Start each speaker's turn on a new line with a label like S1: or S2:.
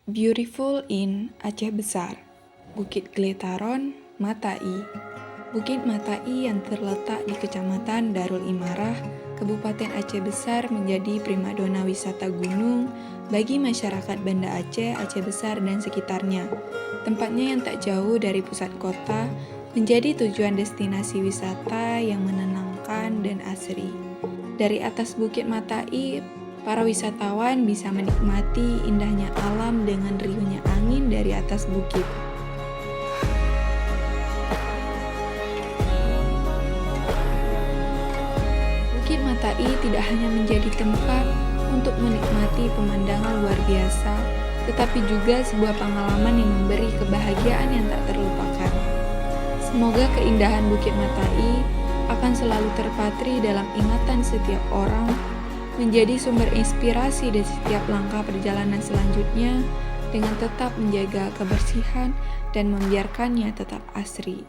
S1: Beautiful in Aceh Besar, Bukit Geletaron, Matai. Bukit Matai yang terletak di Kecamatan Darul Imarah, Kabupaten Aceh Besar menjadi primadona wisata gunung bagi masyarakat Banda Aceh, Aceh Besar dan sekitarnya. Tempatnya yang tak jauh dari pusat kota menjadi tujuan destinasi wisata yang menenangkan dan asri. Dari atas Bukit Matai, para wisatawan bisa menikmati indahnya alam dengan riuhnya angin dari atas bukit. Bukit Matai tidak hanya menjadi tempat untuk menikmati pemandangan luar biasa, tetapi juga sebuah pengalaman yang memberi kebahagiaan yang tak terlupakan. Semoga keindahan Bukit Matai akan selalu terpatri dalam ingatan setiap orang, menjadi sumber inspirasi di setiap langkah perjalanan selanjutnya dengan tetap menjaga kebersihan dan membiarkannya tetap asri.